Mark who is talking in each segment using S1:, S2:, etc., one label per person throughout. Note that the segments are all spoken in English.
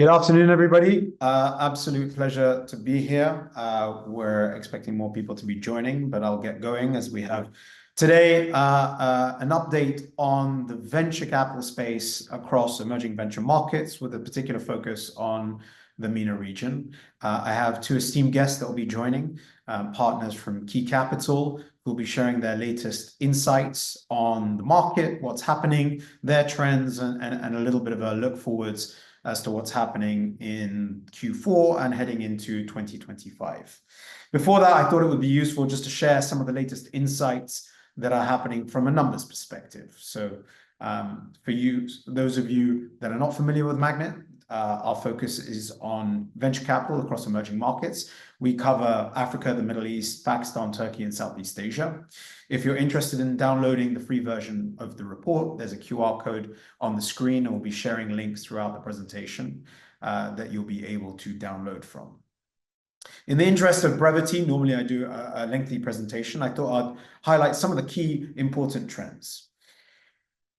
S1: Good afternoon, everybody. Absolute pleasure to be here. We're expecting more people to be joining, but I'll get going as we have today an update on the venture capital space across emerging venture markets with a particular focus on the MENA region. I have two esteemed guests that will be joining, partners from Key Capital, who will be sharing their latest insights on the market, what's happening, their trends, and a little bit of a look forwards as to what's happening in Q4 and heading into 2025. Before that, I thought it would be useful just to share some of the latest insights that are happening from a numbers perspective. So for you, those of you that are not familiar with MAGNiTT, our focus is on venture capital across emerging markets. We cover Africa, the Middle East, Pakistan, Turkey, and Southeast Asia. If you're interested in downloading the free version of the report, there's a QR code on the screen, and we'll be sharing links throughout the presentation that you'll be able to download from. In the interest of brevity, normally I do a lengthy presentation. I thought I'd highlight some of the key important trends.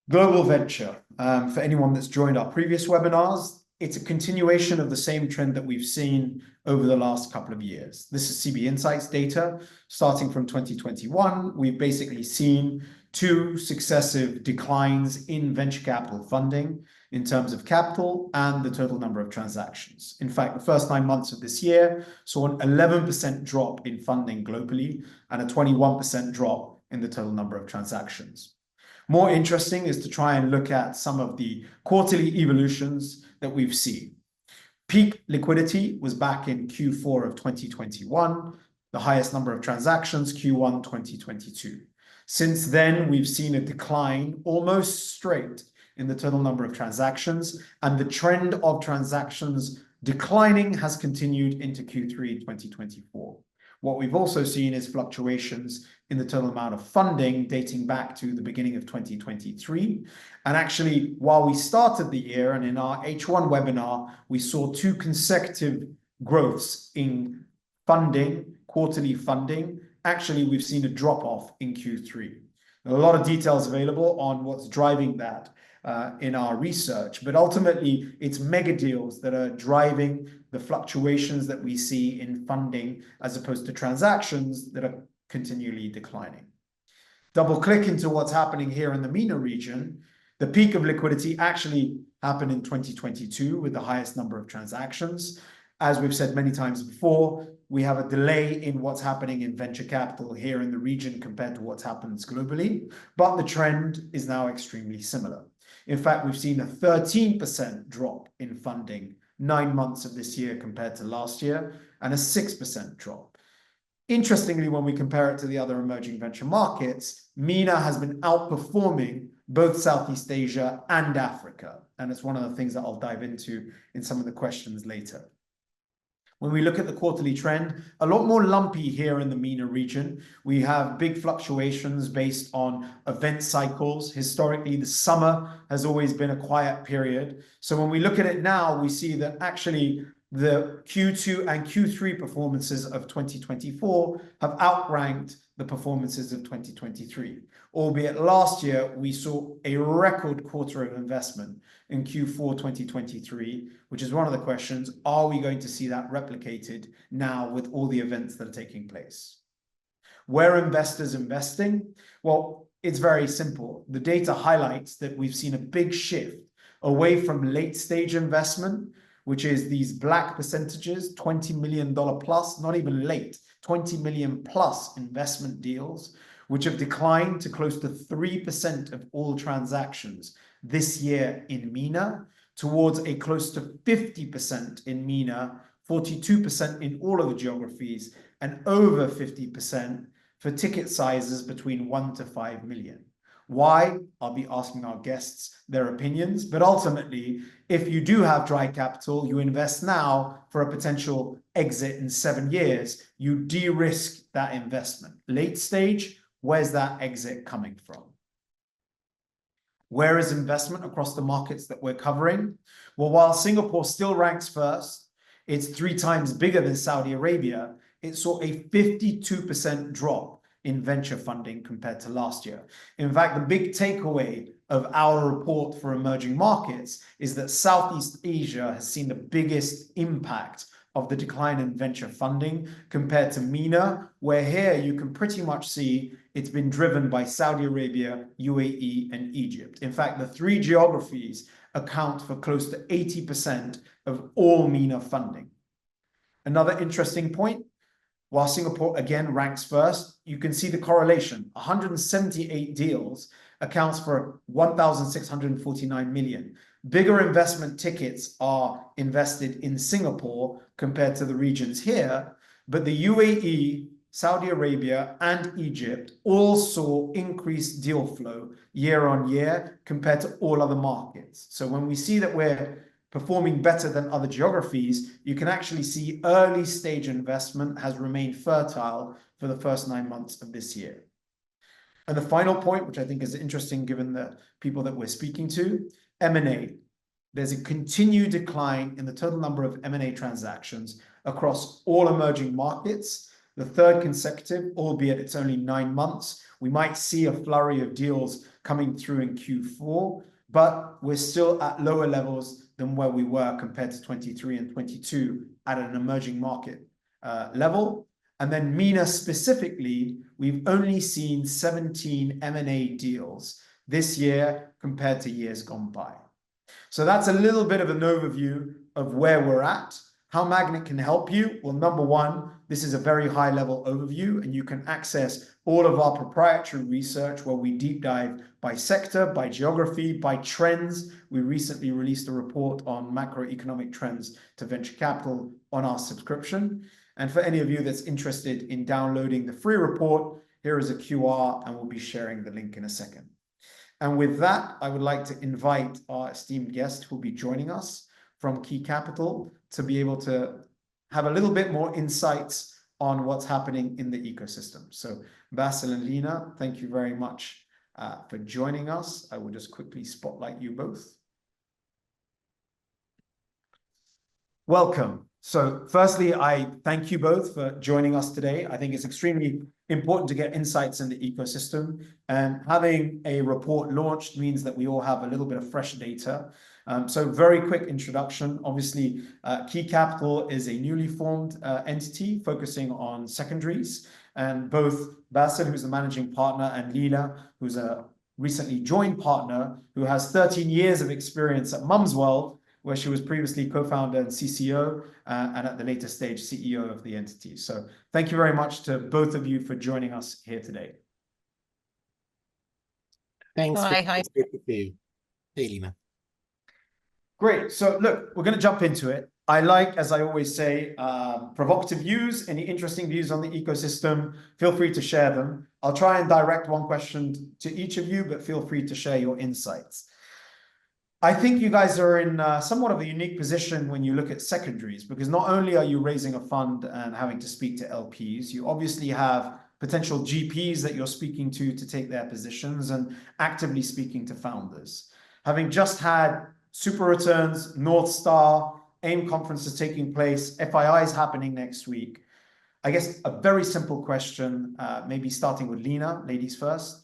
S1: Global venture. For anyone that's joined our previous webinars, it's a continuation of the same trend that we've seen over the last couple of years. This is CB Insights data. Starting from 2021, we've basically seen two successive declines in venture capital funding in terms of capital and the total number of transactions. In fact, the first 9 months of this year saw an 11% drop in funding globally and a 21% drop in the total number of transactions. More interesting is to try and look at some of the quarterly evolutions that we've seen. Peak liquidity was back in Q4 of 2021, the highest number of transactions, Q1 2022. Since then, we've seen a decline almost straight in the total number of transactions, and the trend of transactions declining has continued into Q3 2024. What we've also seen is fluctuations in the total amount of funding dating back to the beginning of 2023. And actually, while we started the year and in our H1 webinar, we saw two consecutive growths in funding, quarterly funding. Actually, we've seen a drop-off in Q3. There are a lot of details available on what's driving that in our research, but ultimately, it's mega deals that are driving the fluctuations that we see in funding as opposed to transactions that are continually declining. Double click into what's happening here in the MENA region. The peak of liquidity actually happened in 2022 with the highest number of transactions. As we've said many times before, we have a delay in what's happening in venture capital here in the region compared to what happens globally, but the trend is now extremely similar. In fact, we've seen a 13% drop in funding 9 months of this year compared to last year, and a 6% drop. Interestingly, when we compare it to the other emerging venture markets, MENA has been outperforming both Southeast Asia and Africa, and it's one of the things that I'll dive into in some of the questions later. When we look at the quarterly trend, a lot more lumpy here in the MENA region. We have big fluctuations based on event cycles. Historically, the summer has always been a quiet period. So when we look at it now, we see that actually the Q2 and Q3 performances of 2024 have outranked the performances of 2023. Albeit last year, we saw a record quarter of investment in Q4 2023, which is one of the questions, are we going to see that replicated now with all the events that are taking place? Where are investors investing? Well, it's very simple. The data highlights that we've seen a big shift away from late stage investment, which is these black percentages, $20 million plus, not even late, 20 million plus investment deals, which have declined to close to 3% of all transactions this year in MENA, towards a close to 50% in MENA, 42% in all of the geographies, and over 50% for ticket sizes between 1 to 5 million. Why? I'll be asking our guests their opinions, but ultimately, if you do have dry capital, you invest now for a potential exit in 7 years, you de-risk that investment. Late stage, where's that exit coming from? Where is investment across the markets that we're covering? Well, while Singapore still ranks first, it's 3 times bigger than Saudi Arabia, it saw a 52% drop in venture funding compared to last year. In fact, the big takeaway of our report for emerging markets is that Southeast Asia has seen the biggest impact of the decline in venture funding compared to MENA, where here you can pretty much see it's been driven by Saudi Arabia, UAE, and Egypt. In fact, the three geographies account for close to 80% of all MENA funding. Another interesting point, while Singapore again ranks first, you can see the correlation. 178 deals accounts for 1,649 million. Bigger investment tickets are invested in Singapore compared to the regions here, but the UAE, Saudi Arabia, and Egypt all saw increased deal flow year on year compared to all other markets. So when we see that we're performing better than other geographies, you can actually see early stage investment has remained fertile for the first 9 months of this year. And the final point, which I think is interesting given the people that we're speaking to, M&A. There's a continued decline in the total number of M&A transactions across all emerging markets. The third consecutive, albeit it's only 9 months. We might see a flurry of deals coming through in Q4, but we're still at lower levels than where we were compared to 23 and 22 at an emerging market level. And then MENA specifically, we've only seen 17 M&A deals this year compared to years gone by. So that's a little bit of an overview of where we're at. How MAGNiTT can help you? Well, number one, this is a very high level overview, and you can access all of our proprietary research where we deep dive by sector, by geography, by trends. We recently released a report on macroeconomic trends to venture capital on our subscription. And for any of you that's interested in downloading the free report, here is a QR, and we'll be sharing the link in a second. And with that, I would like to invite our esteemed guest who will be joining us from Key Capital to be able to have a little bit more insights on what's happening in the ecosystem. So Basil and Lena, thank you very much for joining us. I will just quickly spotlight you both. Welcome. So firstly, I thank you both for joining us today. I think it's extremely important to get insights in the ecosystem, and having a report launched means that we all have a little bit of fresh data. So very quick introduction. Obviously, Key Capital is a newly formed entity focusing on secondaries, and both Basil, who's the managing partner, and Lena, who's a recently joined partner who has 13 years of experience at Mumsworld, where she was previously co-founder and CCO, and at the later stage, CEO of the entity. So thank you very much to both of you for joining us here today.
S2: Thanks.
S3: Hi.
S2: It's good to see you. Hey, Lena.
S1: Great. So look, we're going to jump into it. I like, as I always say, provocative views. Any interesting views on the ecosystem, feel free to share them. I'll try and direct one question to each of you, but feel free to share your insights. I think you guys are in somewhat of a unique position when you look at secondaries, because not only are you raising a fund and having to speak to LPs, you obviously have potential GPs that you're speaking to take their positions and actively speaking to founders. Having just had Super Returns, North Star, AIM conferences taking place, FIIs happening next week, I guess a very simple question, maybe starting with Lena, ladies first.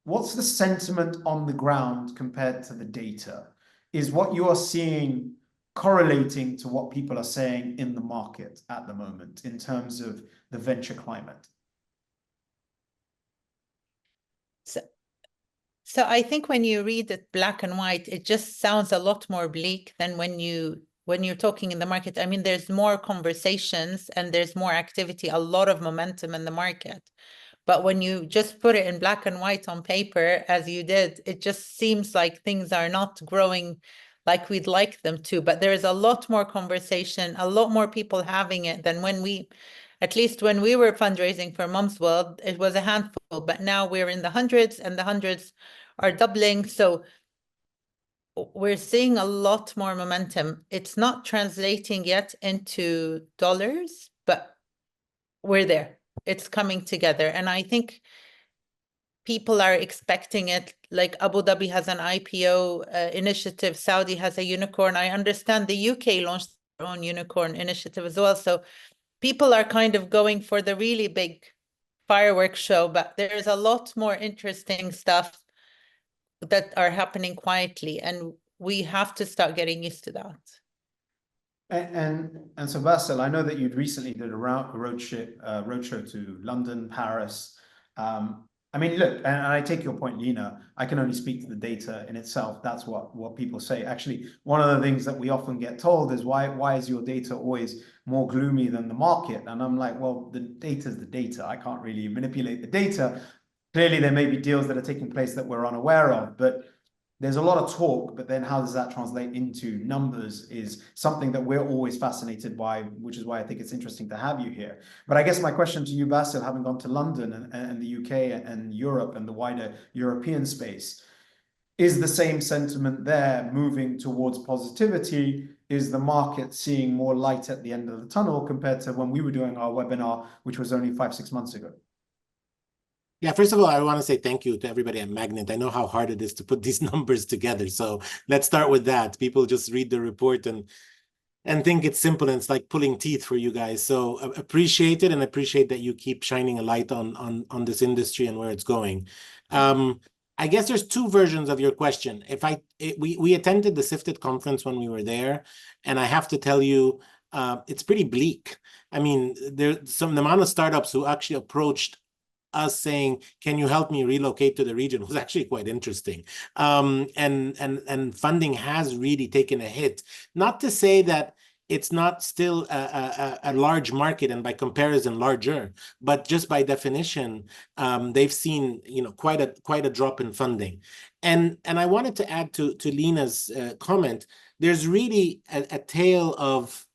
S1: What's the sentiment on the ground compared to the data? Is what you are seeing correlating to what people are saying in the market at the moment in terms of the venture climate?
S3: So I think when you read it black and white, it just sounds a lot more bleak than when you're talking in the market. I mean, there's more conversations and there's more activity, a lot of momentum in the market. But when you just put it in black and white on paper, as you did, it just seems like things are not growing like we'd like them to. But there is a lot more conversation, a lot more people having it than at least when we were fundraising for Mumsworld, it was a handful. But now we're in the hundreds, and the hundreds are doubling. So we're seeing a lot more momentum. It's not translating yet into dollars, but we're there. It's coming together. And I think people are expecting it. Like Abu Dhabi has an IPO initiative. Saudi has a unicorn. I understand the UK launched their own unicorn initiative as well. So people are kind of going for the really big fireworks show, but there's a lot more interesting stuff that are happening quietly, and we have to start getting used to that.
S1: And so Basil, I know that you'd recently did a roadshow to London, Paris. I mean, look, and I take your point, Lena. I can only speak to the data in itself. That's what people say. Actually, one of the things that we often get told is why is your data always more gloomy than the market? And I'm like, well, the data is the data. I can't really manipulate the data. Clearly, there may be deals that are taking place that we're unaware of, but there's a lot of talk, but then how does that translate into numbers is something that we're always fascinated by, which is why I think it's interesting to have you here. But I guess my question to you, Basil, having gone to London and the UK and Europe and the wider European space, is the same sentiment there moving towards positivity? Is the market seeing more light at the end of the tunnel compared to when we were doing our webinar, which was only 5-6 months ago?
S2: Yeah, first of all, I want to say thank you to everybody at MAGNiTT. I know how hard it is to put these numbers together. So let's start with that. People just read the report and think it's simple, and it's like pulling teeth for you guys. So appreciate it, and appreciate that you keep shining a light on this industry and where it's going. I guess there's two versions of your question. We attended the Sifted conference when we were there, and I have to tell you, it's pretty bleak. I mean, the amount of startups who actually approached us saying, can you help me relocate to the region, was actually quite interesting. And funding has really taken a hit. Not to say that it's not still a large market, and by comparison larger, but just by definition, they've seen quite a drop in funding. And I wanted to add to Lena's comment. There's really a tale of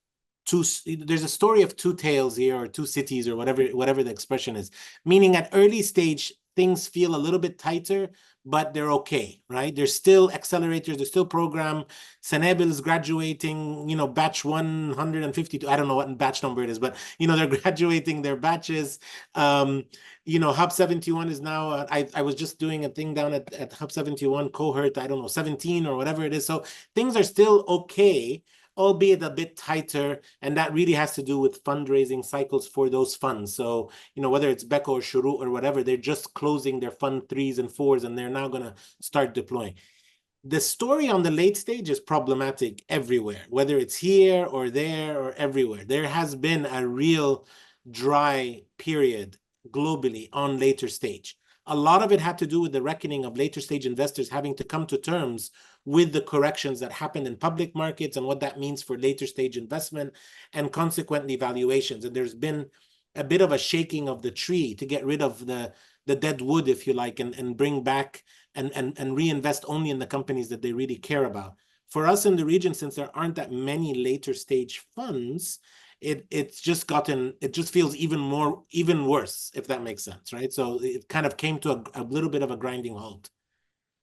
S2: there's a story of two tales here, or two cities, or whatever the expression is. Meaning at early stage, things feel a little bit tighter, but they're okay, right? There's still accelerators, there's still program. Senebil is graduating, batch 152. I don't know what batch number it is, but they're graduating their batches. Hub 71 is now, I was just doing a thing down at Hub 71 cohort, I don't know, 17 or whatever it is. So things are still okay, albeit a bit tighter, and that really has to do with fundraising cycles for those funds. So, whether it's Beko or Shuru or whatever, they're just closing their fund 3s and 4s, and they're now going to start deploying. The story on the late stage is problematic everywhere, whether it's here or there or everywhere. There has been a real dry period globally on later stage. A lot of it had to do with the reckoning of later stage investors having to come to terms with the corrections that happened in public markets and what that means for later stage investment and consequently valuations. And there's been a bit of a shaking of the tree to get rid of the dead wood, if you like, and bring back and reinvest only in the companies that they really care about. For us in the region, since there aren't that many later stage funds, it just feels even worse, if that makes sense, right? So it kind of came to a little bit of a grinding halt.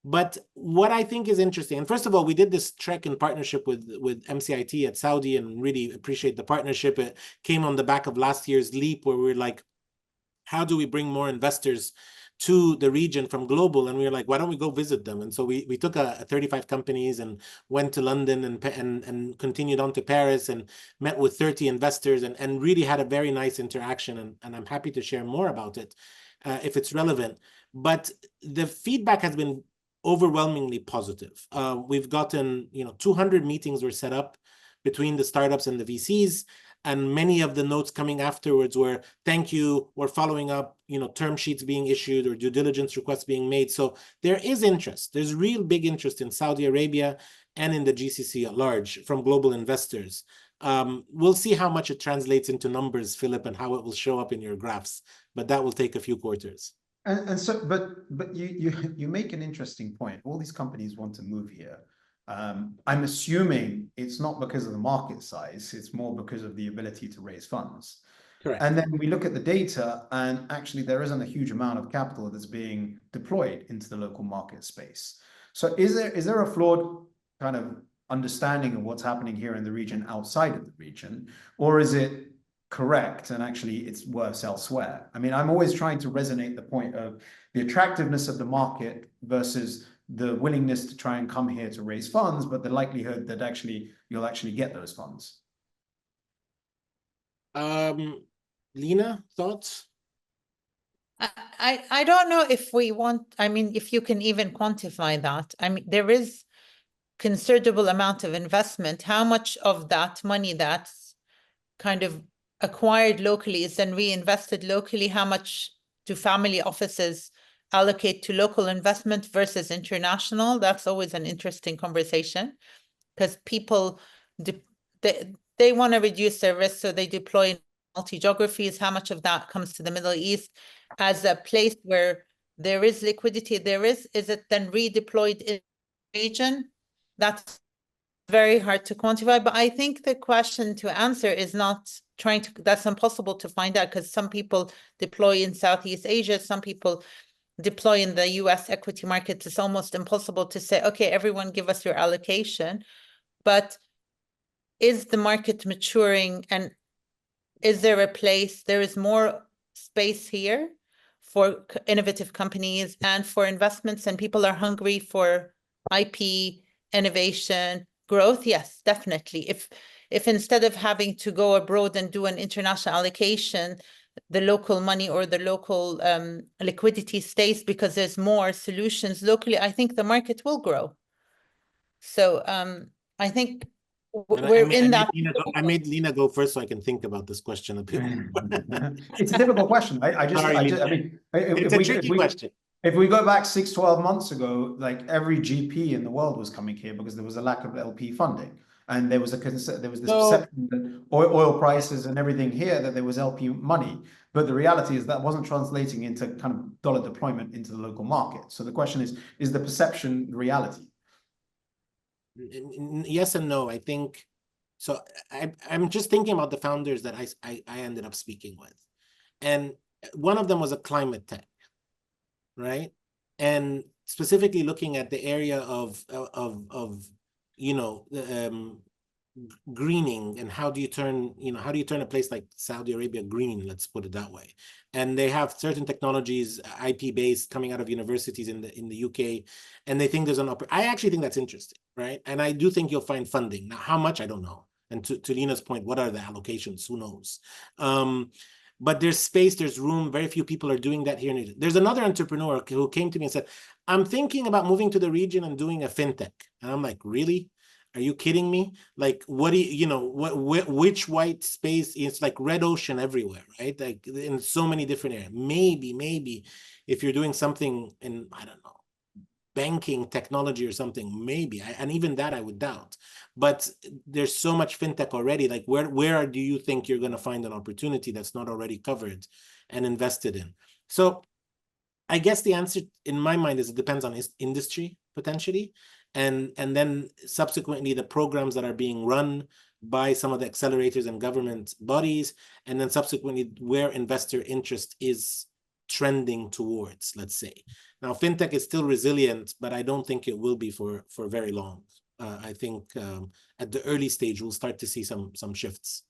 S2: But what I think is interesting, and first of all, we did this trek in partnership with MCIT at Saudi, and really appreciate the partnership. It came on the back of last year's Leap, where we were like, how do we bring more investors to the region from global? And we were like, why don't we go visit them? And so we took 35 companies and went to London and continued on to Paris and met with 30 investors and really had a very nice interaction. And I'm happy to share more about it if it's relevant. But the feedback has been overwhelmingly positive. We've gotten, 200 meetings were set up between the startups and the VCs. And many of the notes coming afterwards were, thank you, we're following up, term sheets being issued or due diligence requests being made. So there is interest. There's real big interest in Saudi Arabia and in the GCC at large from global investors. We'll see how much it translates into numbers, Philip, and how it will show up in your graphs, but that will take a few quarters.
S1: And so, but you make an interesting point. All these companies want to move here. I'm assuming it's not because of the market size, it's more because of the ability to raise funds.
S2: Correct.
S1: And then we look at the data, and actually there isn't a huge amount of capital that's being deployed into the local market space. So is there a flawed kind of understanding of what's happening here in the region outside of the region, or is it correct and actually it's worse elsewhere? I mean, I'm always trying to resonate the point of the attractiveness of the market versus the willingness to try and come here to raise funds, but the likelihood that you'll actually get those funds.
S2: Lena, thoughts?
S3: I don't know if we want, I mean, if you can even quantify that. I mean, there is considerable amount of investment. How much of that money that's kind of acquired locally is then reinvested locally? How much do family offices allocate to local investment versus international? That's always an interesting conversation, because people they want to reduce their risk, so they deploy in multi-geographies. How much of that comes to the Middle East as a place where there is liquidity? Is it then redeployed in the region? That's very hard to quantify, but I think the question to answer is not trying to, that's impossible to find out, because some people deploy in Southeast Asia, some people deploy in the US equity markets. It's almost impossible to say, okay, everyone give us your allocation. But is the market maturing, and is there a place, there is more space here for innovative companies and for investments, and people are hungry for IP, innovation, growth? Yes, definitely. If instead of having to go abroad and do an international allocation, the local money or the local liquidity stays because there's more solutions locally, I think the market will grow. So I think we're in that.
S2: I made Lena go first so I can think about this question a bit.
S1: It's a difficult question. I mean,
S2: it's a tricky question.
S1: If we go back 12 months ago, like every GP in the world was coming here because there was a lack of LP funding. And there was this perception that oil prices and everything here, that there was LP money. But the reality is that wasn't translating into kind of dollar deployment into the local market. So the question is the perception reality?
S2: Yes and no. I think so. I'm just thinking about the founders that I ended up speaking with, and one of them was a climate tech, right? And specifically looking at the area of greening, and how do you turn a place like Saudi Arabia green, let's put it that way. And they have certain technologies, IP based, coming out of universities in the UK, and they think there's I actually think that's interesting, right? And I do think you'll find funding. Now, how much, I don't know. And to Lena's point, what are the allocations? Who knows? But there's space, there's room. Very few people are doing that here. There's another entrepreneur who came to me and said, I'm thinking about moving to the region and doing a fintech. And I'm like, really? Are you kidding me? Like, what do which white space? It's like red ocean everywhere, right? Like in so many different areas. Maybe if you're doing something in, I don't know, banking technology or something, maybe. And even that I would doubt. But there's so much fintech already. Like where do you think you're going to find an opportunity that's not already covered and invested in? So I guess the answer in my mind is it depends on industry potentially. And then subsequently the programs that are being run by some of the accelerators and government bodies, and then subsequently where investor interest is trending towards, let's say. Now, fintech is still resilient, but I don't think it will be for very long. I think at the early stage, we'll start to see some shifts.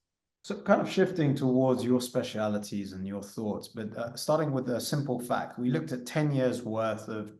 S1: So kind of shifting towards your specialities and your thoughts, but starting with a simple fact, we looked at 10 years worth of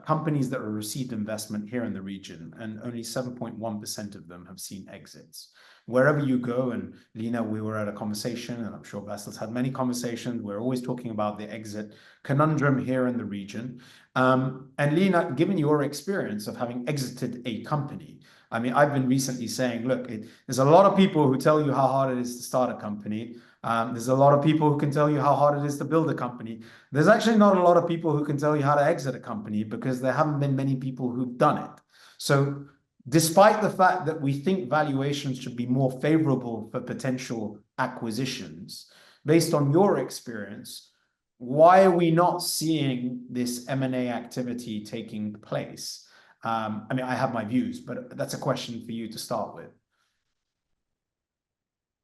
S1: companies that received investment here in the region, and only 7.1% of them have seen exits. Wherever you go, and Lena, we were at a conversation, and I'm sure Basil's had many conversations, we're always talking about the exit conundrum here in the region. And Lena, given your experience of having exited a company, I mean, I've been recently saying, look, there's a lot of people who tell you how hard it is to start a company. There's a lot of people who can tell you how hard it is to build a company. There's actually not a lot of people who can tell you how to exit a company, because there haven't been many people who've done it. So despite the fact that we think valuations should be more favorable for potential acquisitions, based on your experience, why are we not seeing this M&A activity taking place? I mean, I have my views, but that's a question for you to start with.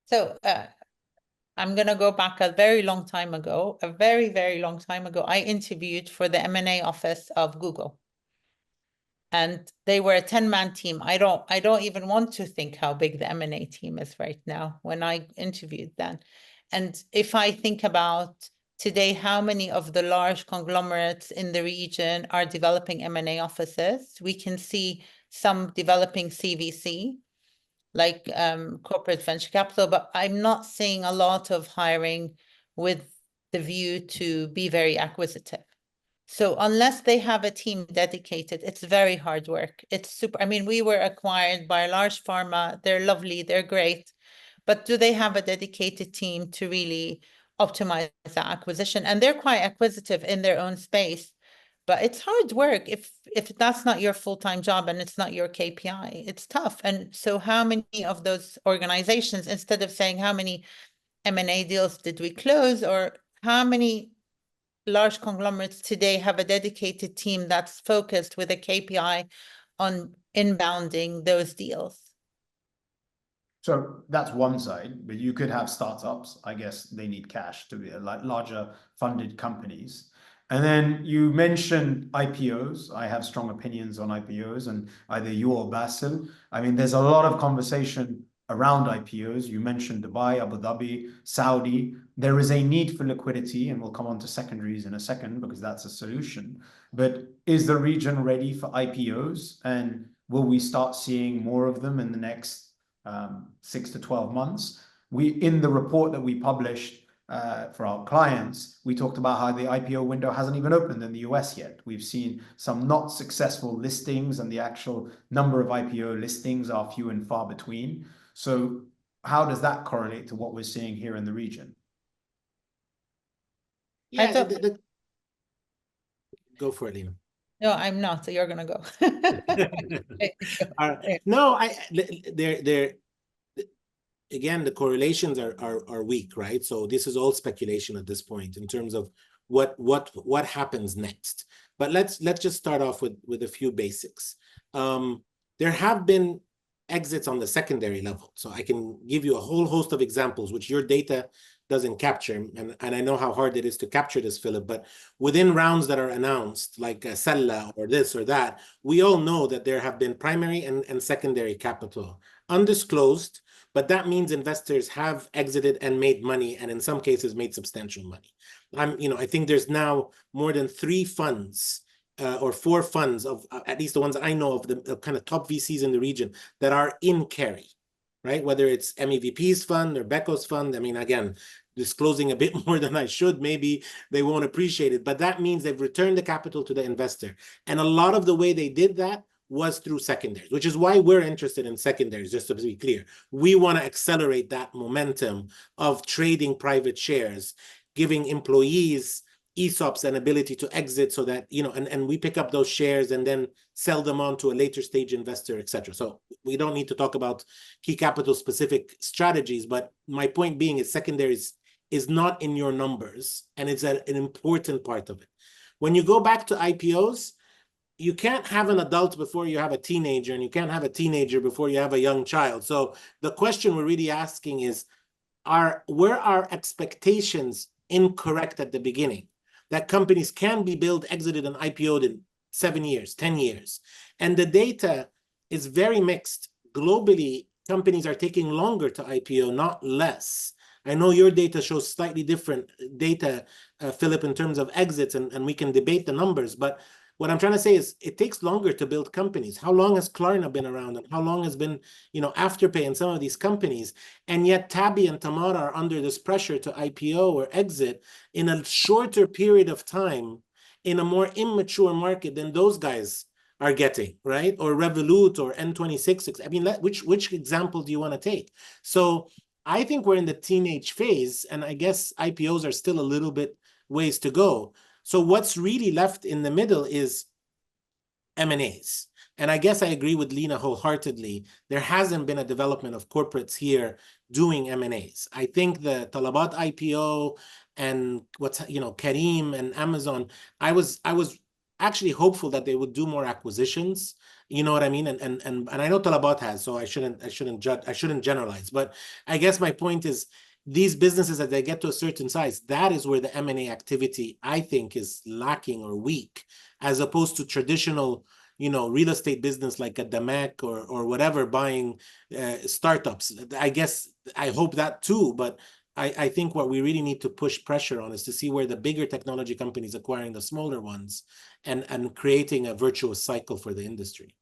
S3: So I'm going to go back a very long time ago, a very, very long time ago. I interviewed for the M&A office of Google. And they were a 10-man team. I don't even want to think how big the M&A team is right now when I interviewed them. And if I think about today, how many of the large conglomerates in the region are developing M&A offices? We can see some developing CVC, like corporate venture capital, but I'm not seeing a lot of hiring with the view to be very acquisitive. So unless they have a team dedicated, it's very hard work. It's super. I mean, we were acquired by a large pharma. They're lovely. They're great. But do they have a dedicated team to really optimize that acquisition? And they're quite acquisitive in their own space. But it's hard work if that's not your full-time job and it's not your KPI. It's tough. And so how many of those organizations, instead of saying how many M&A deals did we close, or how many large conglomerates today have a dedicated team that's focused with a KPI on inbounding those deals?
S1: So that's one side, but you could have startups. I guess they need cash to be like larger funded companies. And then you mentioned IPOs. I have strong opinions on IPOs, and either you or Basil. I mean, there's a lot of conversation around IPOs. You mentioned Dubai, Abu Dhabi, Saudi. There is a need for liquidity, and we'll come on to secondaries in a second because that's a solution. But is the region ready for IPOs? And will we start seeing more of them in the next 6 to 12 months? In the report that we published for our clients, we talked about how the IPO window hasn't even opened in the US yet. We've seen some not successful listings, and the actual number of IPO listings are few and far between. So how does that correlate to what we're seeing here in the region?
S2: Yeah, go for it, Lena.
S3: No, I'm not. So you're gonna go.
S2: No, they're again, the correlations are weak, right? So this is all speculation at this point in terms of what happens next. But let's just start off with a few basics. There have been exits on the secondary level. So I can give you a whole host of examples, which your data doesn't capture. And I know how hard it is to capture this, Philip, but within rounds that are announced, like Sella or this or that, we all know that there have been primary and secondary capital, undisclosed, but that means investors have exited and made money, and in some cases made substantial money. I think there's now more than 3 funds or 4 funds of at least the ones I know of, the kind of top VCs in the region that are in carry, right? Whether it's MEVP's fund or Beko's fund. I mean, again, disclosing a bit more than I should, maybe they won't appreciate it, but that means they've returned the capital to the investor. And a lot of the way they did that was through secondaries, which is why we're interested in secondaries, just to be clear. We want to accelerate that momentum of trading private shares, giving employees ESOPs an ability to exit so that, and we pick up those shares and then sell them on to a later stage investor, et cetera. So we don't need to talk about key capital specific strategies, but my point being is secondaries is not in your numbers, and it's an important part of it. When you go back to IPOs, you can't have an adult before you have a teenager, and you can't have a teenager before you have a young child. So the question we're really asking is, were our expectations incorrect at the beginning? That companies can be built, exited, and IPO'd in 7 years, 10 years. And the data is very mixed. Globally, companies are taking longer to IPO, not less. I know your data shows slightly different data, Philip, in terms of exits, and we can debate the numbers, but what I'm trying to say is it takes longer to build companies. How long has Klarna been around, and how long has been, Afterpay and some of these companies? And yet Tabby and Tamara are under this pressure to IPO or exit in a shorter period of time in a more immature market than those guys are getting, right? Or Revolut or N26. I mean, which example do you want to take? So I think we're in the teenage phase, and I guess IPOs are still a little bit ways to go. So what's really left in the middle is M&As. And I guess I agree with Lena wholeheartedly. There hasn't been a development of corporates here doing M&As. I think the Talabat IPO and Kareem and Amazon, I was actually hopeful that they would do more acquisitions. You know what I mean? And I know Talabat has, so I shouldn't generalize. But I guess my point is, these businesses, as they get to a certain size, that is where the M&A activity, I think, is lacking or weak, as opposed to traditional, real estate business like a Damek or whatever, buying startups. I hope that too, but I think what we really need to push pressure on is to see where the bigger technology companies acquiring the smaller ones and creating a virtuous cycle for the industry.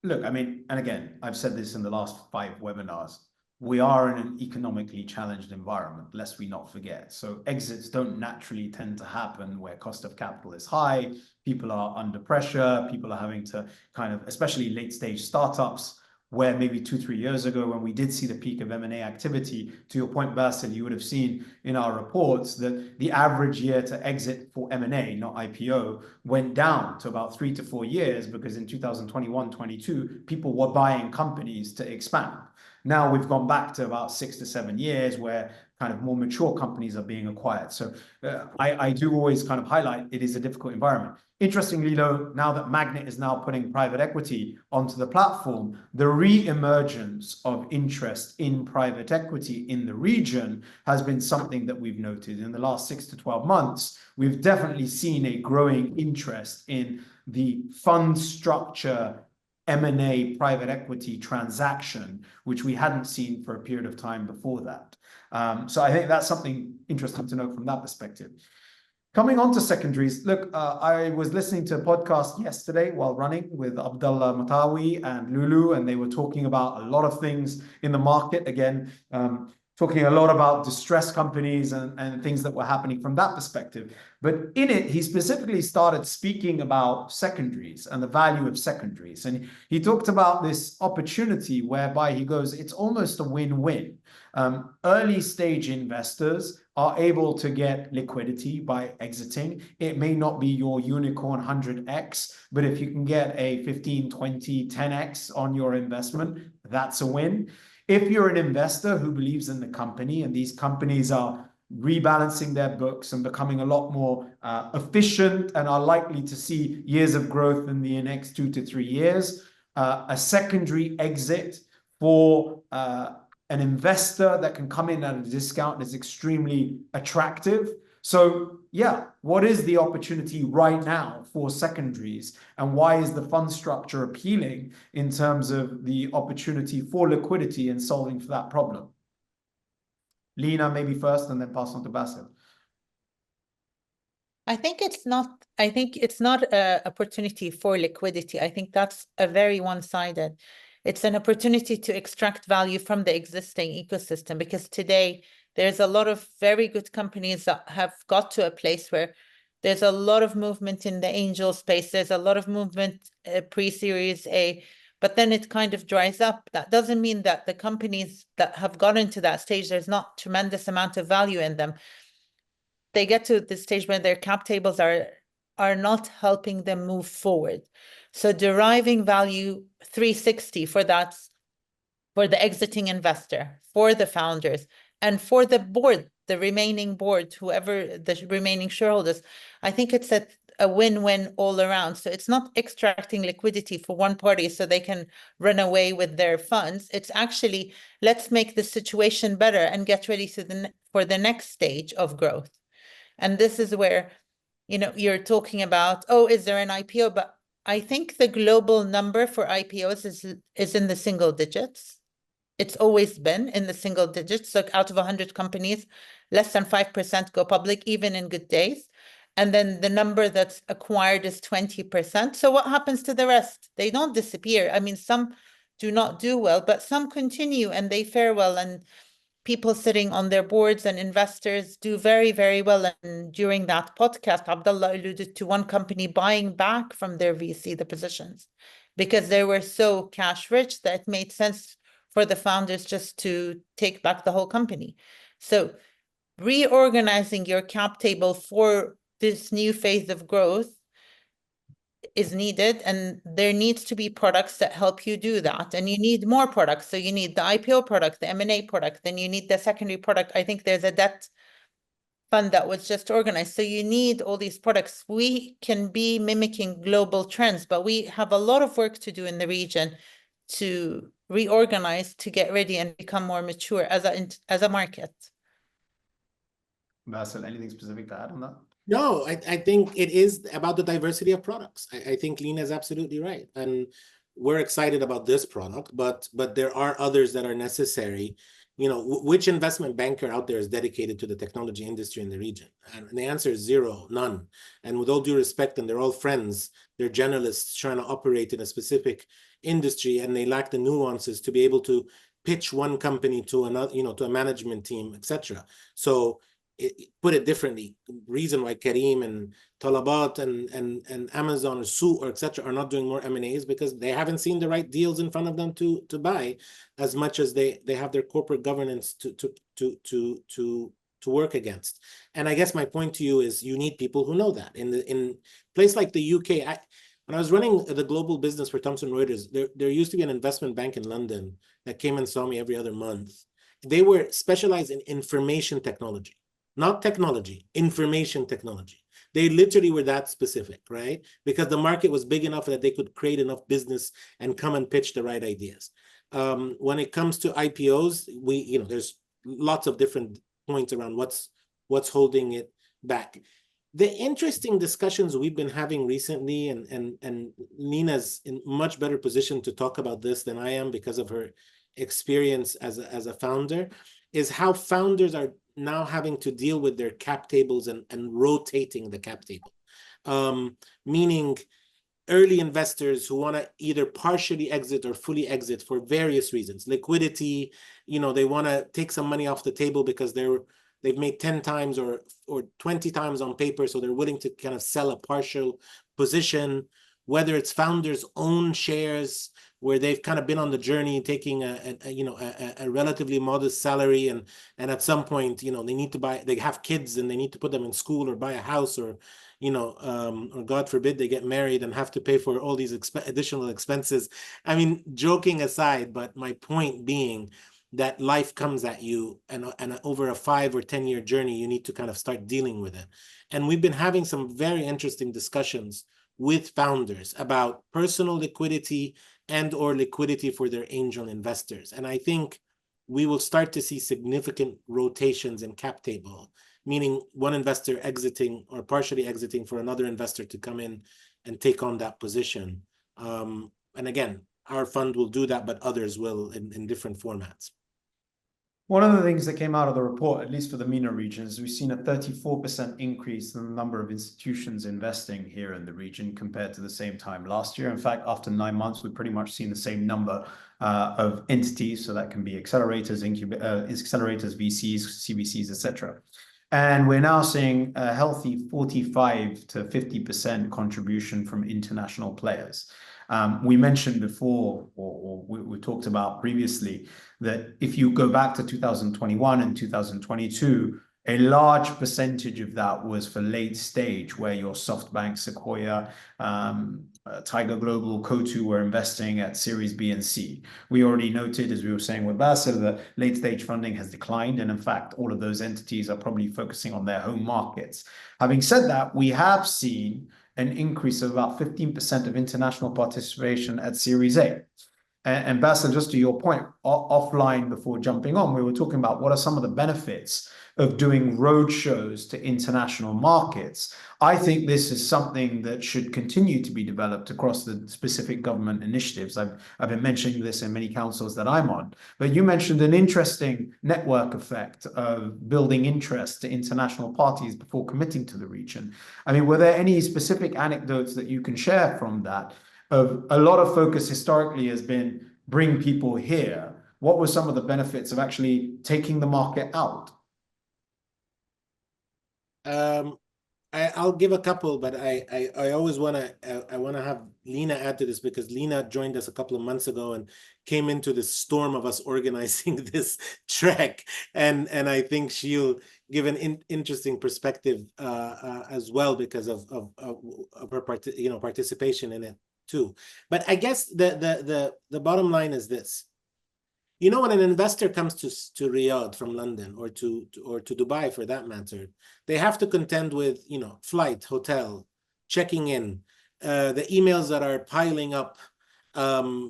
S1: Look, I mean, and again, I've said this in the last 5 webinars, we are in an economically challenged environment, lest we not forget. So exits don't naturally tend to happen where cost of capital is high, people are under pressure, people are having to kind of, especially late stage startups, where maybe 2-3 years ago, when we did see the peak of M&A activity, to your point, Basil, you would have seen in our reports that the average year to exit for M&A, not IPO, went down to about 3 to 4 years, because in 2021-22, people were buying companies to expand. Now we've gone back to about 6 to 7 years where kind of more mature companies are being acquired. So I do always kind of highlight it is a difficult environment. Interestingly, though, now that MAGNiTT is now putting private equity onto the platform, the re-emergence of interest in private equity in the region has been something that we've noted. In the last 6 to 12 months, we've definitely seen a growing interest in the fund structure M&A private equity transaction, which we hadn't seen for a period of time before that. So I think that's something interesting to note from that perspective. Coming on to secondaries, look, I was listening to a podcast yesterday while running with Abdullah Matawi and Lulu, and they were talking about a lot of things in the market. Again, talking a lot about distressed companies and things that were happening from that perspective. But in it, he specifically started speaking about secondaries and the value of secondaries. And he talked about this opportunity whereby he goes, it's almost a win-win. Early stage investors are able to get liquidity by exiting. It may not be your unicorn 100x, but if you can get a 15, 20, 10x on your investment, that's a win. If you're an investor who believes in the company and these companies are rebalancing their books and becoming a lot more efficient and are likely to see years of growth in the next 2 to 3 years, a secondary exit for an investor that can come in at a discount is extremely attractive. So yeah, what is the opportunity right now for secondaries, and why is the fund structure appealing in terms of the opportunity for liquidity and solving for that problem? Lena, maybe first, and then pass on to Basil.
S3: I think it's not an opportunity for liquidity. I think that's a very one-sided. It's an opportunity to extract value from the existing ecosystem, because today there's a lot of very good companies that have got to a place where there's a lot of movement in the angel space. There's a lot of movement pre-Series A, but then it kind of dries up. That doesn't mean that the companies that have gotten to that stage, there's not tremendous amount of value in them. They get to the stage where their cap tables are not helping them move forward. So deriving value 360 for that, for the exiting investor, for the founders, and for the board, the remaining board, whoever the remaining shareholders, I think it's a win-win all around. So it's not extracting liquidity for one party so they can run away with their funds. It's actually, let's make the situation better and get ready for the next stage of growth. And this is where, you're talking about, oh, is there an IPO? But I think the global number for IPOs is in the single digits. It's always been in the single digits. So out of 100 companies, less than 5% go public, even in good days. And then the number that's acquired is 20%. So what happens to the rest? They don't disappear. I mean, some do not do well, but some continue and they fare well. And people sitting on their boards and investors do very, very well. And during that podcast, Abdullah alluded to one company buying back from their VC the positions because they were so cash rich that it made sense for the founders just to take back the whole company. So reorganizing your cap table for this new phase of growth is needed, and there needs to be products that help you do that, and you need more products. So you need the IPO product, the M&A product, then you need the secondary product. I think there's a debt fund that was just organized. So you need all these products. We can be mimicking global trends, but we have a lot of work to do in the region to reorganize, to get ready and become more mature as a market.
S1: Basil, anything specific to add on that?
S2: No, I think it is about the diversity of products. I think Lena is absolutely right. And we're excited about this product, but there are others that are necessary. Which investment banker out there is dedicated to the technology industry in the region? And the answer is zero, none. And with all due respect, and they're all friends, they're generalists trying to operate in a specific industry, and they lack the nuances to be able to pitch one company to another, to a management team, etc. So put it differently, reason why Kareem and Talabat and Amazon or Souq or etc. are not doing more M&As because they haven't seen the right deals in front of them to buy, as much as they have their corporate governance to work against. And I guess my point to you is you need people who know that. In a place like the UK, when I was running the global business for Thomson Reuters, there used to be an investment bank in London that came and saw me every other month. They were specialized in information technology, not technology, information technology. They literally were that specific, right? Because the market was big enough that they could create enough business and come and pitch the right ideas. When it comes to IPOs, there's lots of different points around what's holding it back. The interesting discussions we've been having recently, and Lena's in much better position to talk about this than I am because of her experience as a founder, is how founders are now having to deal with their cap tables and rotating the cap table. Meaning early investors who want to either partially exit or fully exit for various reasons. Liquidity, they want to take some money off the table because they've made 10 times or 20 times on paper, so they're willing to kind of sell a partial position, whether it's founders' own shares, where they've kind of been on the journey taking a relatively modest salary, and at some point, they need to they have kids and they need to put them in school or buy a house, or or God forbid they get married and have to pay for all these additional expenses. I mean, joking aside, but my point being that life comes at you, and over a 5 or 10 year journey, you need to kind of start dealing with it. And we've been having some very interesting discussions with founders about personal liquidity and or liquidity for their angel investors. And I think we will start to see significant rotations in cap table, meaning one investor exiting or partially exiting for another investor to come in and take on that position. And again, our fund will do that, but others will in different formats.
S1: One of the things that came out of the report, at least for the MENA region, is we've seen a 34% increase in the number of institutions investing here in the region compared to the same time last year. In fact, after 9 months, we've pretty much seen the same number of entities. So that can be accelerators, accelerators, VCs, CVCs, etc. And we're now seeing a healthy 45 to 50% contribution from international players. We mentioned before, or we talked about previously, that if you go back to 2021 and 2022, a large percentage of that was for late stage, where your SoftBank, Sequoia, Tiger Global, Coatue were investing at Series B and C. We already noted, as we were saying with Bassel, that late stage funding has declined. And in fact, all of those entities are probably focusing on their home markets. Having said that, we have seen an increase of about 15% of international participation at Series A. And Bassel, just to your point, offline before jumping on, we were talking about what are some of the benefits of doing road shows to international markets. I think this is something that should continue to be developed across the specific government initiatives. I've been mentioning this in many councils that I'm on, but you mentioned an interesting network effect of building interest to international parties before committing to the region. I mean, were there any specific anecdotes that you can share from that? Of a lot of focus historically has been bring people here. What were some of the benefits of actually taking the market out?
S2: I'll give a couple, but I always want to have Lena add to this, because Lena joined us a couple of months ago and came into the storm of us organizing this trek, and I think she'll give an interesting perspective as well because of her participation in it too. But I guess the bottom line is this. When an investor comes to Riyadh from London, or to Dubai for that matter, they have to contend with flight, hotel, checking in, the emails that are piling up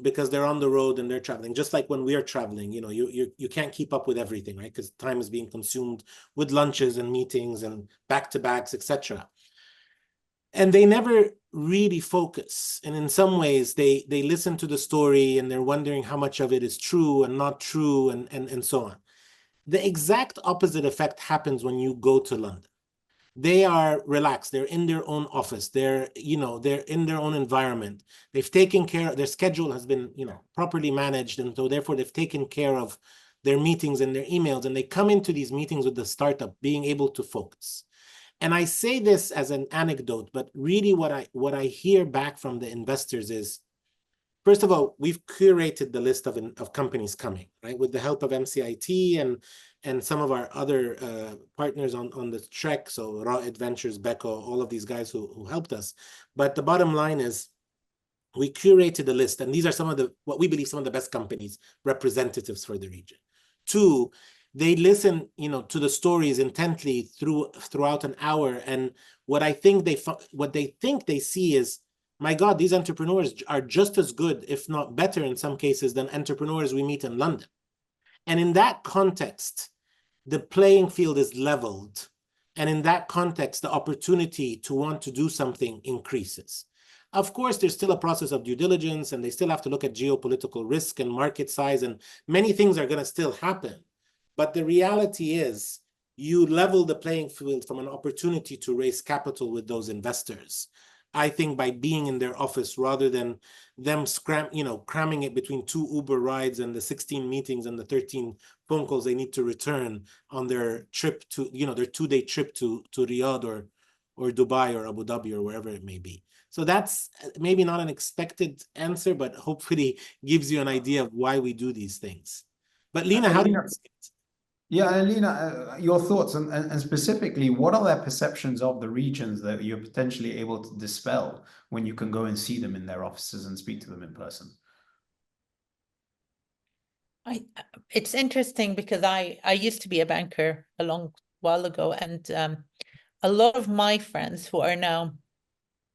S2: because they're on the road and they're traveling. Just like when we are traveling, you can't keep up with everything, right? Because time is being consumed with lunches and meetings and back-to-backs, etc. And they never really focus. And in some ways, they listen to the story and they're wondering how much of it is true and not true, and so on. The exact opposite effect happens when you go to London. they are relaxed. They're in their own office. They're in their own environment. They've taken care, their schedule has been, properly managed. And so therefore they've taken care of their meetings and their emails, and they come into these meetings with the startup being able to focus. And I say this as an anecdote, but really what I hear back from the investors is, first of all, we've curated the list of companies coming, right? With the help of MCIT and some of our other partners on the trek, so Ra'id Ventures, Beko, all of these guys who helped us. But the bottom line is, we curated the list, and these are some of what we believe some of the best companies, representatives for the region. Two, they listen, to the stories intently throughout an hour, and what they think they see is, my God, these entrepreneurs are just as good, if not better in some cases, than entrepreneurs we meet in London. And in that context, the playing field is leveled. And in that context, the opportunity to want to do something increases. Of course, there's still a process of due diligence, and they still have to look at geopolitical risk and market size, and many things are going to still happen. But the reality is, you level the playing field from an opportunity to raise capital with those investors, I think, by being in their office rather than them cramming it between 2 Uber rides and the 16 meetings and the 13 phone calls they need to return on their trip to, their 2-day trip to Riyadh or Dubai or Abu Dhabi or wherever it may be. So that's maybe not an expected answer, but hopefully gives you an idea of why we do these things. But Lena, how do you see it?
S1: Yeah, Lena, your thoughts, and specifically, what are their perceptions of the regions that you're potentially able to dispel when you can go and see them in their offices and speak to them in person?
S3: It's interesting because I used to be a banker a long while ago, and a lot of my friends who are now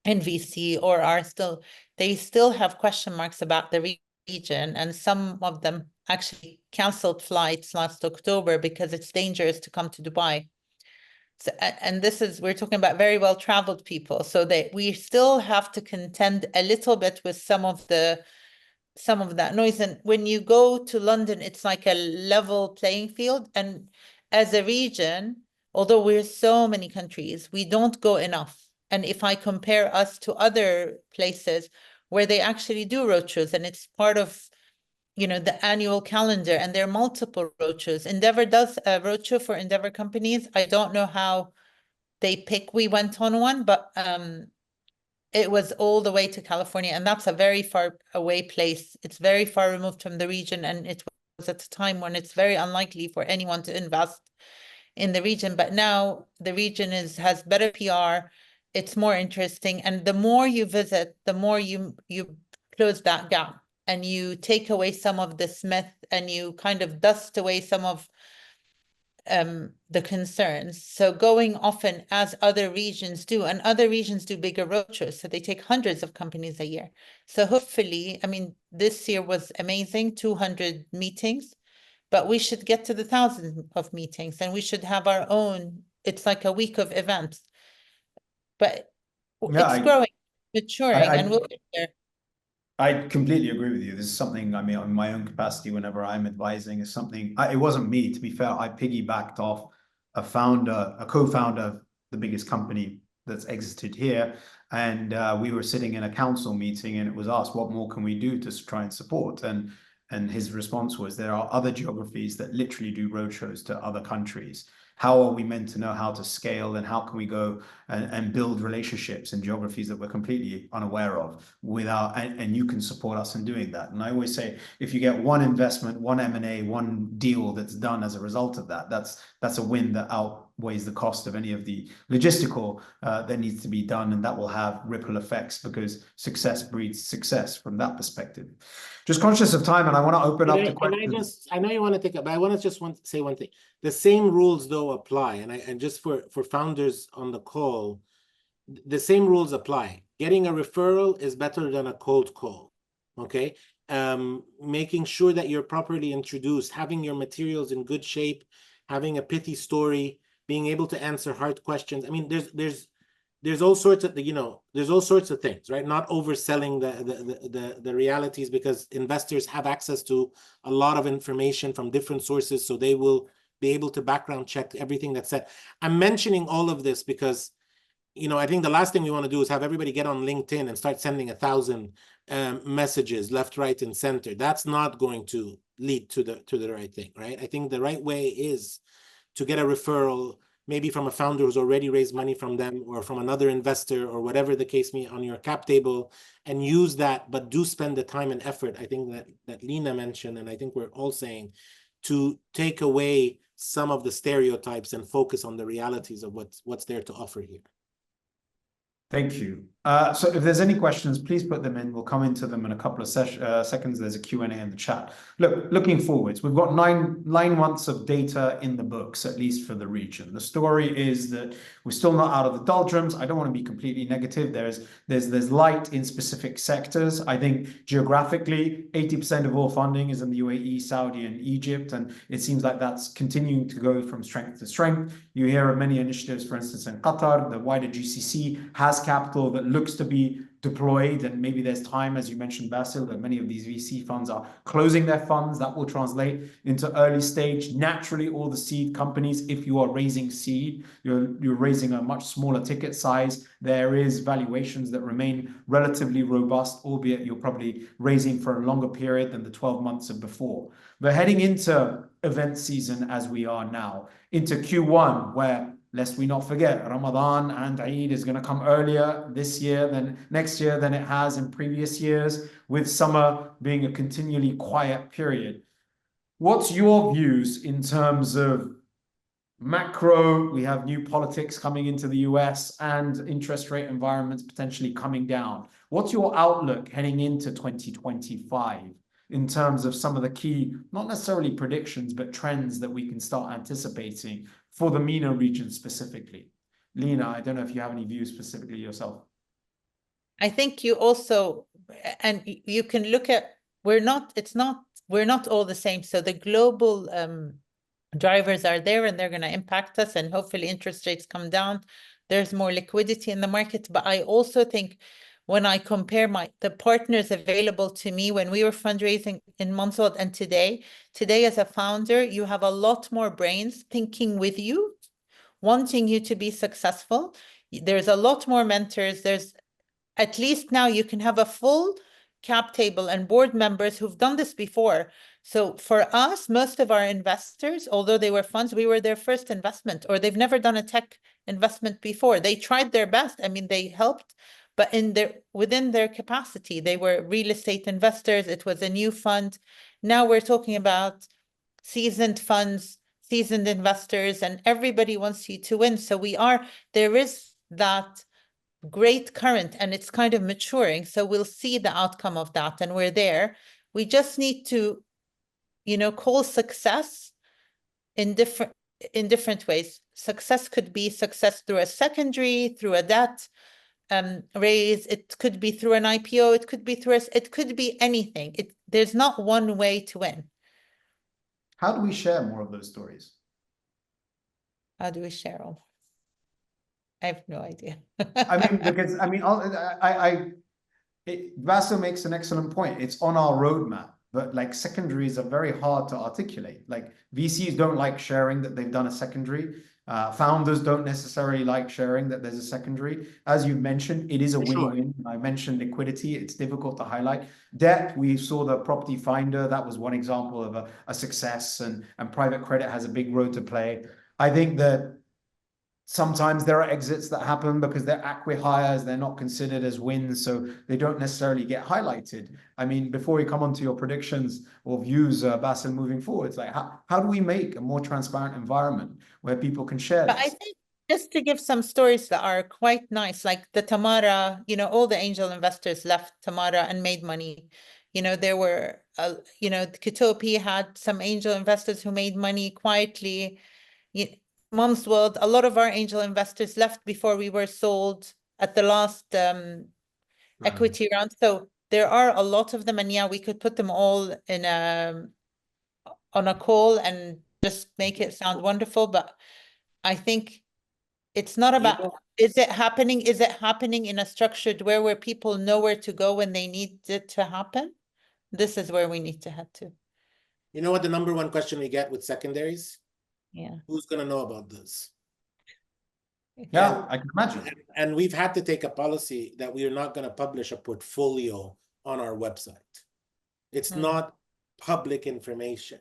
S3: in VC or they still have question marks about the region, and some of them actually canceled flights last October because it's dangerous to come to Dubai. So, and we're talking about very well-traveled people, so we still have to contend a little bit with some of that noise. And when you go to London, it's like a level playing field. And as a region, although we're so many countries, we don't go enough. And if I compare us to other places where they actually do roadshows, and it's part of, the annual calendar, and there are multiple roadshows. Endeavor does a roadshow for Endeavor companies. I don't know how they pick. We went on one, but it was all the way to California, and that's a very far away place. It's very far removed from the region, and it was at a time when it's very unlikely for anyone to invest in the region. But now the region has better PR. It's more interesting, and the more you visit, the more you close that gap, and you take away some of this myth, and you kind of dust away some of the concerns. So going often, as other regions do, and other regions do bigger roadshows, so they take hundreds of companies a year. So hopefully, this year was amazing, 200 meetings, but we should get to the thousands of meetings, and we should have our own. It's like a week of events, but it's growing, maturing, and we'll get there.
S1: I completely agree with you. This is something, in my own capacity, whenever I'm advising, is something, it wasn't me, to be fair. I piggybacked off a co-founder of the biggest company that's exited here. And we were sitting in a council meeting, and it was asked, what more can we do to try and support? And his response was, there are other geographies that literally do roadshows to other countries. How are we meant to know how to scale, and how can we go and build relationships in geographies that we're completely unaware of and you can support us in doing that. And I always say, if you get one investment, one M&A, one deal that's done as a result of that, that's a win that outweighs the cost of any of the logistical that needs to be done, and that will have ripple effects, because success breeds success from that perspective. Just conscious of time, and I want to open up to questions.
S2: I know you want to take it, but I want to say one thing. The same rules though apply, and just for founders on the call, the same rules apply. Getting a referral is better than a cold call. Okay, making sure that you're properly introduced, having your materials in good shape, having a pithy story, being able to answer hard questions. There's all sorts of there's all sorts of things, right? Not overselling the realities, because investors have access to a lot of information from different sources, so they will be able to background check everything that's said. I'm mentioning all of this because, you know, I think the last thing we want to do is have everybody get on LinkedIn and start sending 1,000 messages left, right, and center. That's not going to lead to the right thing, right? I think the right way is to get a referral, maybe from a founder who's already raised money from them, or from another investor, or whatever the case may, on your cap table, and use that, but do spend the time and effort, I think that Lena mentioned, and I think we're all saying, to take away some of the stereotypes and focus on the realities of what's there to offer here.
S1: Thank you. So if there's any questions, please put them in. We'll come into them in a couple of seconds. There's a Q&A in the chat. Looking forwards, we've got nine months of data in the books, at least for the region. The story is that we're still not out of the doldrums. I don't want to be completely negative. There's light in specific sectors. I think geographically, 80% of all funding is in the UAE, Saudi, and Egypt, and it seems like that's continuing to go from strength to strength. You hear of many initiatives, for instance, in Qatar. The wider GCC has capital that looks to be deployed, and maybe there's time, as you mentioned, Basil, that many of these VC funds are closing their funds. That will translate into early stage. Naturally, all the seed companies, if you are raising seed, you're raising a much smaller ticket size. There is valuations that remain relatively robust, albeit you're probably raising for a longer period than the 12 months of before. But heading into event season as we are now, into Q1, where, lest we not forget, Ramadan and Eid is going to come earlier this year than next year than it has in previous years, with summer being a continually quiet period. What's your views in terms of macro? We have new politics coming into the US and interest rate environments potentially coming down. What's your outlook heading into 2025 in terms of some of the key, not necessarily predictions, but trends that we can start anticipating for the MENA region specifically? Lena, I don't know if you have any views specifically yourself.
S3: I think you also, and you can look at, we're not all the same. So the global drivers are there, and they're going to impact us, and hopefully interest rates come down. There's more liquidity in the market. But I also think when I compare the partners available to me when we were fundraising in Monsoud and today as a founder, you have a lot more brains thinking with you, wanting you to be successful. There's a lot more mentors. There's, at least now, you can have a full cap table and board members who've done this before. So for us, most of our investors, although they were funds, we were their first investment, or they've never done a tech investment before. They tried their best. I mean, they helped, but within their capacity, they were real estate investors. It was a new fund. Now we're talking about seasoned funds, seasoned investors, and everybody wants you to win. So there is that great current, and it's kind of maturing. So we'll see the outcome of that, and we're there. We just need to, call success in different ways. Success could be success through a secondary, through a debt raise. It could be through an IPO. It could be anything. There's not one way to win.
S1: How do we share more of those stories?
S3: How do we share them? I have no idea.
S1: Basil makes an excellent point. It's on our roadmap, but like secondaries are very hard to articulate. Like VCs don't like sharing that they've done a secondary. Founders don't necessarily like sharing that there's a secondary. As you mentioned, it is a win-win. Sure. I mentioned liquidity. It's difficult to highlight. Debt, we saw the property finder. That was one example of a success, and private credit has a big role to play. I think that sometimes there are exits that happen because they're acqui-hires, they're not considered as wins, so they don't necessarily get highlighted. I mean, before we come on to your predictions or views, Basil, moving forward, it's like, how do we make a more transparent environment where people can share this?
S3: I think just to give some stories that are quite nice, like the Tamara, all the angel investors left Tamara and made money. There were, Kitopi had some angel investors who made money quietly. Monsoud, a lot of our angel investors left before we were sold at the last equity round. So there are a lot of them, and yeah, we could put them all on a call and just make it sound wonderful. But I think it's not about, is it happening? Is it happening in a structured way where people know where to go when they need it to happen? This is where we need to head to.
S2: You know what the number one question we get with secondaries?
S3: Yeah.
S2: Who's going to know about this?
S1: Yeah, I can imagine.
S2: And we've had to take a policy that we are not going to publish a portfolio on our website. It's not public information.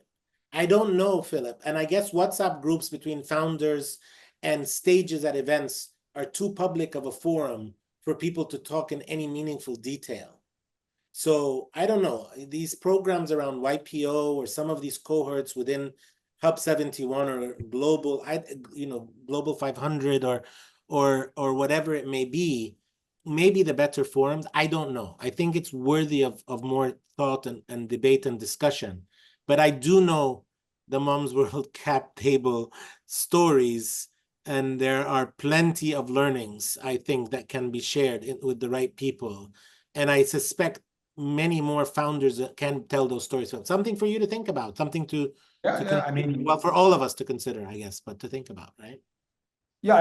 S2: I don't know, Philip. And I guess WhatsApp groups between founders and stages at events are too public of a forum for people to talk in any meaningful detail. So I don't know, these programs around YPO or some of these cohorts within Hub 71 or global, Global 500 or whatever it may be, maybe the better forums. I don't know. I think it's worthy of more thought and debate and discussion. But I do know the Mom's World Cap Table stories, and there are plenty of learnings, I think, that can be shared with the right people. And I suspect many more founders that can tell those stories. So something for you to think about, something to
S1: I mean,
S2: well, for all of us to consider, I guess, but to think about, right?
S1: yeah,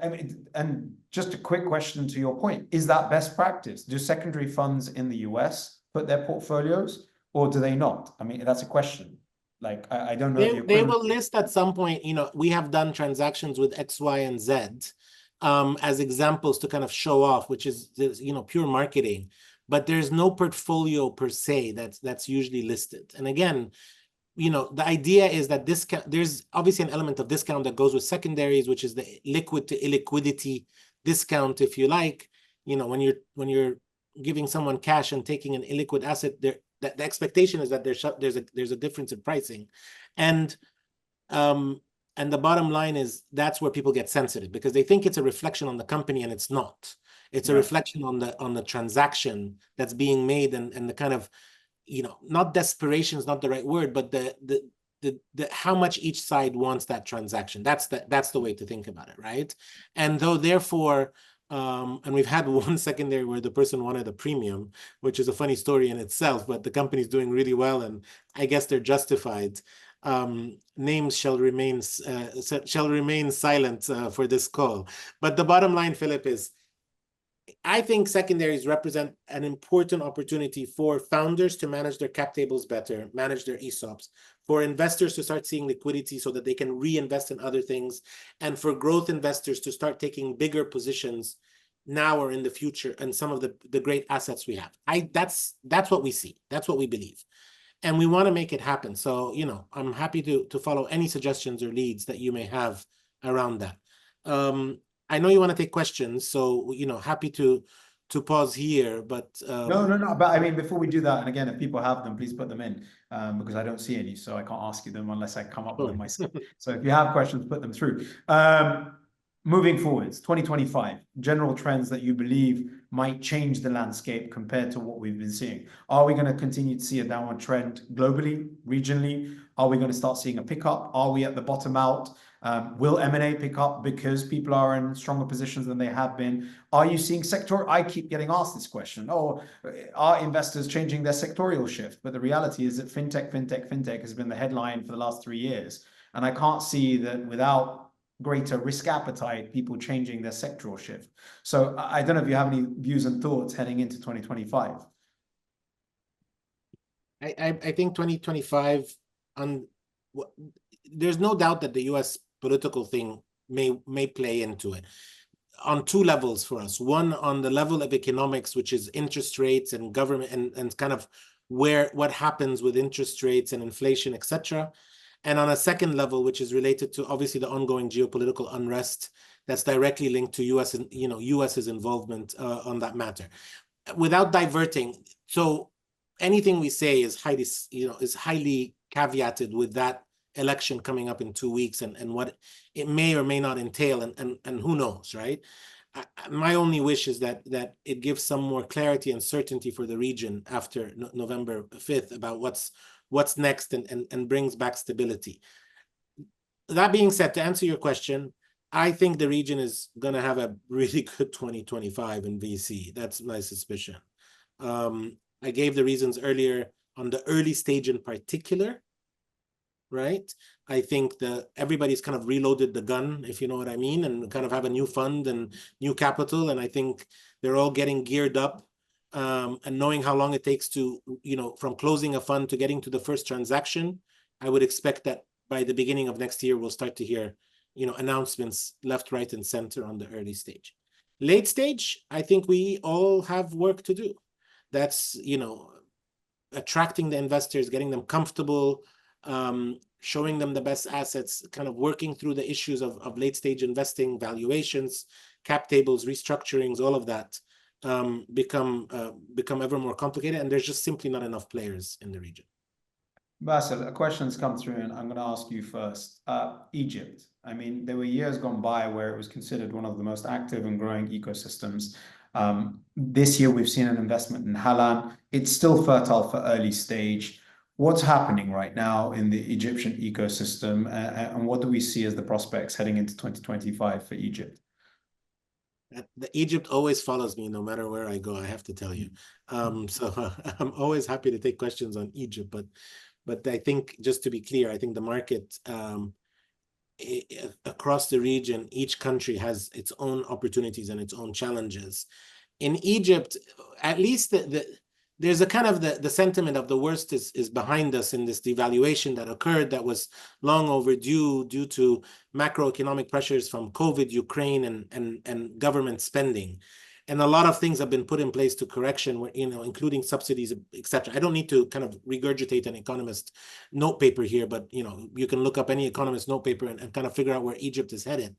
S1: I mean, and just a quick question to your point: is that best practice? Do secondary funds in the US put their portfolios, or do they not? I mean, that's a question. Like, I don't know.
S2: They will list at some point. We have done transactions with X, Y, and Z as examples to kind of show off, which is pure marketing. But there's no portfolio per se that's usually listed. And again, the idea is that there's obviously an element of discount that goes with secondaries, which is the liquid to illiquidity discount, if you like. When you're giving someone cash and taking an illiquid asset, the expectation is that there's a difference in pricing, and the bottom line is that's where people get sensitive because they think it's a reflection on the company, and it's not. It's a reflection on the transaction that's being made, and the kind of, not desperation is not the right word, but the how much each side wants that transaction. That's the way to think about it, right? And therefore, and we've had one secondary where the person wanted a premium, which is a funny story in itself, but the company's doing really well, and I guess they're justified. Names shall remain silent for this call. But the bottom line, Philip, is I think secondaries represent an important opportunity for founders to manage their cap tables better, manage their ESOPs, for investors to start seeing liquidity so that they can reinvest in other things, and for growth investors to start taking bigger positions now or in the future and some of the great assets we have. That's what we see. That's what we believe. And we want to make it happen. So, I'm happy to follow any suggestions or leads that you may have around that. I know you want to take questions, so happy to pause here. But
S1: no. But I mean, before we do that, and again, if people have them, please put them in, because I don't see any, so I can't ask you them unless I come up with them myself. So if you have questions, put them through. Moving forwards, 2025, general trends that you believe might change the landscape compared to what we've been seeing. Are we going to continue to see a downward trend globally, regionally? Are we going to start seeing a pickup? Are we at the bottom out? Will M&A pick up because people are in stronger positions than they have been? Are you seeing sector? I keep getting asked this question. Oh, are investors changing their sectorial shift? But the reality is that fintech has been the headline for the last 3 years. And I can't see that without greater risk appetite, people changing their sectoral shift. So I don't know if you have any views and thoughts heading into 2025.
S2: I think 2025, there's no doubt that the US political thing may play into it on 2 levels for us. One, on the level of economics, which is interest rates and government and kind of what happens with interest rates and inflation, etc. And on a second level, which is related to obviously the ongoing geopolitical unrest that's directly linked to US's involvement on that matter. Without diverting, so anything we say is highly caveated with that election coming up in 2 weeks and what it may or may not entail, and who knows, right? My only wish is that it gives some more clarity and certainty for the region after November 5th about what's next and brings back stability. That being said, to answer your question, I think the region is going to have a really good 2025 in VC. That's my suspicion. I gave the reasons earlier on the early stage in particular, right? I think everybody's kind of reloaded the gun, if you know what I mean, and kind of have a new fund and new capital. And I think they're all getting geared up. And knowing how long it takes to, from closing a fund to getting to the first transaction, I would expect that by the beginning of next year, we'll start to hear, announcements left, right, and center on the early stage. Late stage, I think we all have work to do. That's, attracting the investors, getting them comfortable, showing them the best assets, kind of working through the issues of late stage investing, valuations, cap tables, restructurings, all of that become ever more complicated, and there's just simply not enough players in the region.
S1: Basil, a question's come through, and I'm going to ask you first. Egypt. I mean, there were years gone by where it was considered one of the most active and growing ecosystems. This year, we've seen an investment in Halan. It's still fertile for early stage. What's happening right now in the Egyptian ecosystem, and what do we see as the prospects heading into 2025 for Egypt?
S2: The Egypt always follows me no matter where I go, I have to tell you. So I'm always happy to take questions on Egypt, but I think, just to be clear, I think the market across the region, each country has its own opportunities and its own challenges. In Egypt, at least there's a kind of the sentiment of the worst is behind us in this devaluation that occurred, that was long overdue due to macroeconomic pressures from COVID, Ukraine, and government spending. And a lot of things have been put in place to correction, including subsidies, etc. I don't need to kind of regurgitate an economist note paper here, but you can look up any economist note paper and kind of figure out where Egypt is headed.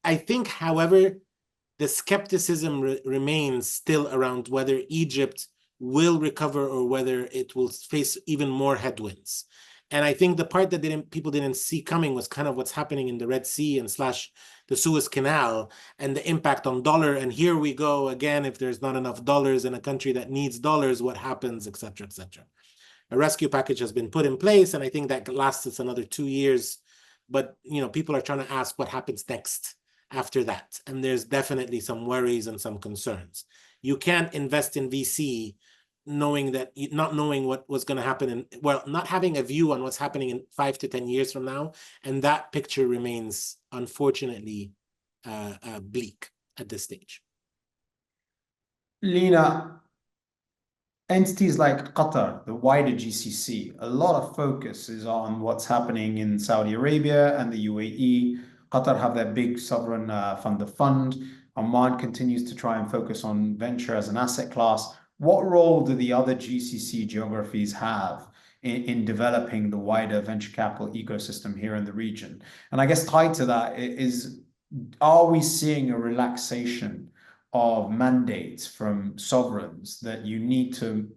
S2: I think, however, the skepticism remains still around whether Egypt will recover or whether it will face even more headwinds. And I think the part that people didn't see coming was kind of what's happening in the Red Sea and / the Suez Canal and the impact on dollar. And here we go again, if there's not enough dollars in a country that needs dollars, what happens, et cetera, et cetera. A rescue package has been put in place, and I think that lasts us another 2 years. But people are trying to ask what happens next after that. And there's definitely some worries and some concerns. You can't invest in VC not knowing what was going to happen, not having a view on what's happening in 5 to 10 years from now. And that picture remains, unfortunately, bleak at this stage.
S1: Lena, entities like Qatar, the wider GCC, a lot of focus is on what's happening in Saudi Arabia and the UAE. Qatar have their big sovereign fund of fund. Oman continues to try and focus on venture as an asset class. What role do the other GCC geographies have in developing the wider venture capital ecosystem here in the region? And I guess tied to that is, are we seeing a relaxation of mandates from sovereigns that you need to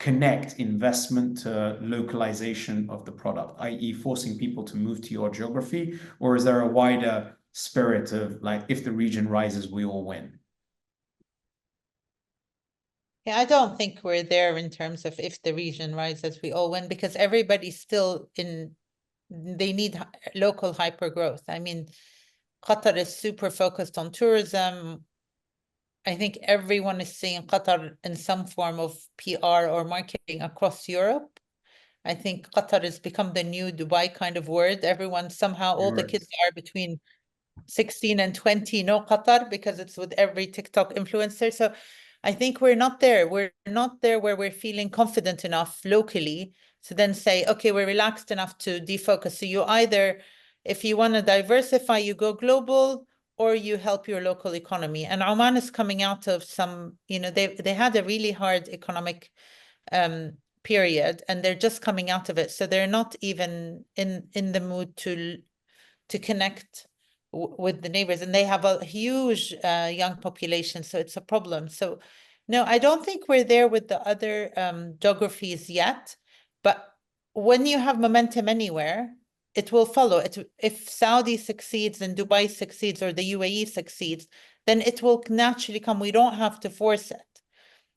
S1: connect investment to localization of the product, i.e. forcing people to move to your geography? Or is there a wider spirit of, like, if the region rises, we all win?
S3: Yeah, I don't think we're there in terms of if the region rises, we all win, because everybody's still they need local hyper growth. I mean, Qatar is super focused on tourism. I think everyone is seeing Qatar in some form of PR or marketing across Europe. I think Qatar has become the new Dubai kind of word. Everyone, somehow, all the kids are between 16 and 20 know Qatar because it's with every TikTok influencer. So I think we're not there. We're not there where we're feeling confident enough locally to then say, okay, we're relaxed enough to defocus. So you either, if you want to diversify, you go global, or you help your local economy. And Oman is coming out of some, they had a really hard economic period, and they're just coming out of it. So they're not even in the mood to connect with the neighbors, and they have a huge young population, so it's a problem. So no, I don't think we're there with the other geographies yet, but when you have momentum anywhere, it will follow. If Saudi succeeds and Dubai succeeds or the UAE succeeds, then it will naturally come. We don't have to force it.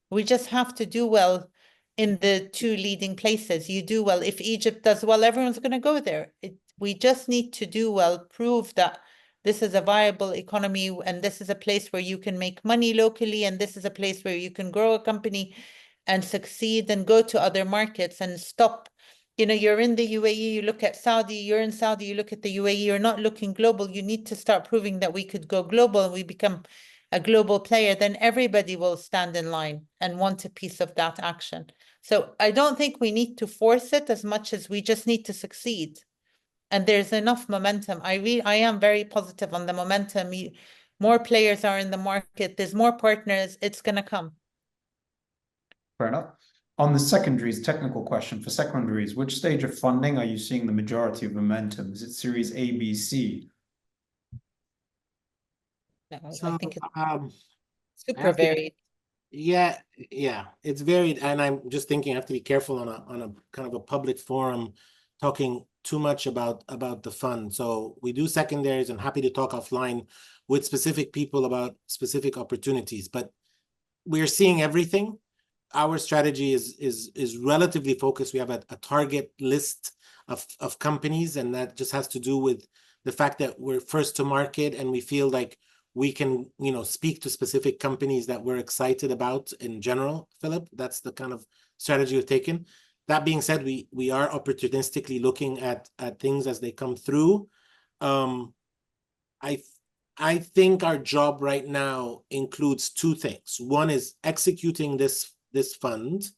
S3: We just have to do well in the 2 leading places. You do well. If Egypt does well, everyone's going to go there. We just need to do well, prove that this is a viable economy, and this is a place where you can make money locally, and this is a place where you can grow a company and succeed and go to other markets and stop. You're in the UAE, you look at Saudi, you're in Saudi, you look at the UAE, you're not looking global. You need to start proving that we could go global and we become a global player. Then everybody will stand in line and want a piece of that action. So I don't think we need to force it as much as we just need to succeed. and there's enough momentum. I am very positive on the momentum. More players are in the market. There's more partners. It's going to come.
S1: Fair enough. On the secondaries, technical question for secondaries, which stage of funding are you seeing the majority of momentum? Is it Series A, B, C?
S3: No,
S2: So
S3: I think it's
S2: I
S3: super
S2: have to,
S3: varied.
S2: yeah, it's varied, and I'm just thinking I have to be careful on a kind of a public forum talking too much about the fund. So we do secondaries, and happy to talk offline with specific people about specific opportunities, but we're seeing everything. Our strategy is relatively focused. We have a target list of companies, and that just has to do with the fact that we're first to market, and we feel like we can, speak to specific companies that we're excited about in general, Philip. That's the kind of strategy we've taken. That being said, we are opportunistically looking at things as they come through. I think our job right now includes two things. One is executing this fund,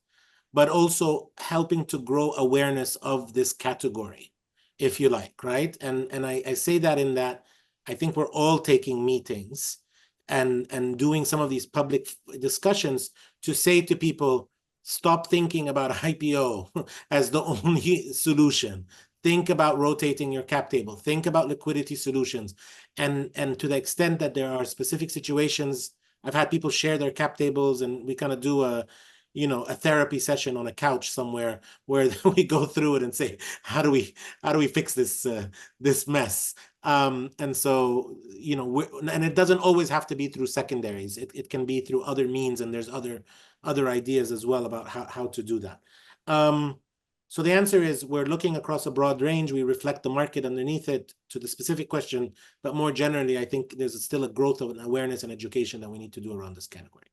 S2: but also helping to grow awareness of this category, if you like, right? And I say that in that I think we're all taking meetings and doing some of these public discussions to say to people, stop thinking about IPO as the only solution. Think about rotating your cap table. Think about liquidity solutions. And to the extent that there are specific situations, I've had people share their cap tables, and we kind of do a therapy session on a couch somewhere where we go through it and say, how do we fix this mess? And so, and it doesn't always have to be through secondaries. It can be through other means, and there's other ideas as well about how to do that. So the answer is we're looking across a broad range. We reflect the market underneath it to the specific question, but more generally, I think there's still a growth of an awareness and education that we need to do around this category.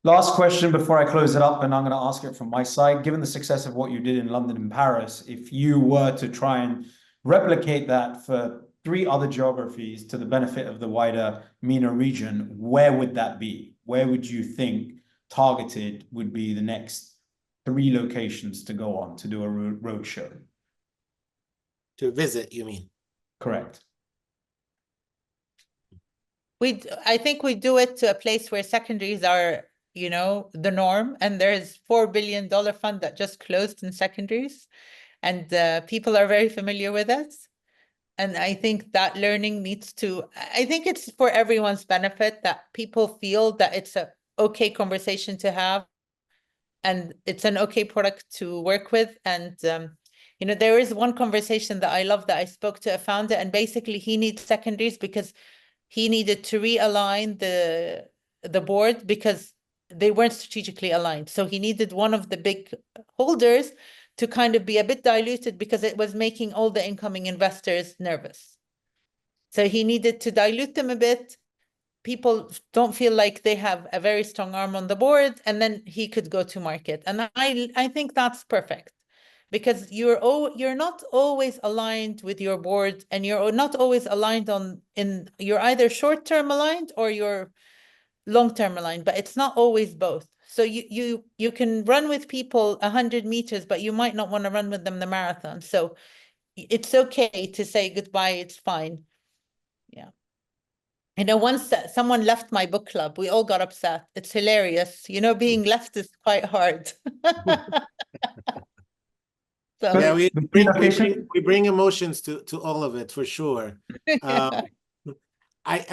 S1: Last question before I close it up, and I'm going to ask it from my side. Given the success of what you did in London and Paris, if you were to try and replicate that for 3 other geographies to the benefit of the wider MENA region, where would that be? Where would you think targeted would be the next 3 locations to go on to do a road show?
S2: To visit, you mean?
S1: Correct.
S3: I think we do it to a place where secondaries are, the norm, and there's $4 billion fund that just closed in secondaries, and people are very familiar with it. And I think that learning I think it's for everyone's benefit that people feel that it's a okay conversation to have, and it's an okay product to work with. And there is one conversation that I love that I spoke to a founder, and basically he needs secondaries because he needed to realign the board because they weren't strategically aligned. So he needed one of the big holders to kind of be a bit diluted because it was making all the incoming investors nervous. So he needed to dilute them a bit. People don't feel like they have a very strong arm on the board, and then he could go to market. And I think that's perfect, because you're not always aligned with your board, and you're not always aligned you're either short-term aligned or you're long-term aligned, but it's not always both. So you can run with people 100 meters, but you might not want to run with them the marathon. So it's okay to say goodbye. It's fine. Yeah. Once someone left my book club, we all got upset. It's hilarious. Being left is quite hard. So
S2: yeah, we bring emotions to all of it, for sure.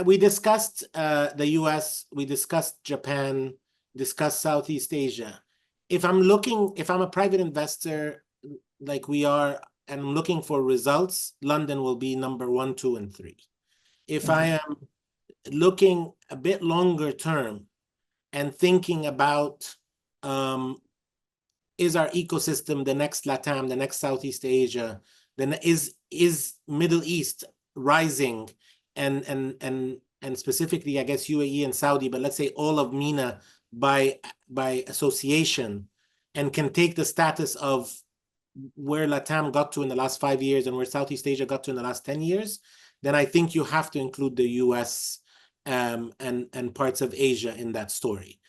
S2: We discussed the US, we discussed Japan, discussed Southeast Asia. If I'm a private investor like we are, and I'm looking for results, London will be number 1, 2, and 3. If I am looking a bit longer term and thinking about is our ecosystem the next LATAM, the next Southeast Asia, then is Middle East rising, and specifically, I guess, UAE and Saudi, but let's say all of MENA by association, and can take the status of where LATAM got to in the last 5 years and where Southeast Asia got to in the last 10 years, then I think you have to include the US and parts of Asia in that story.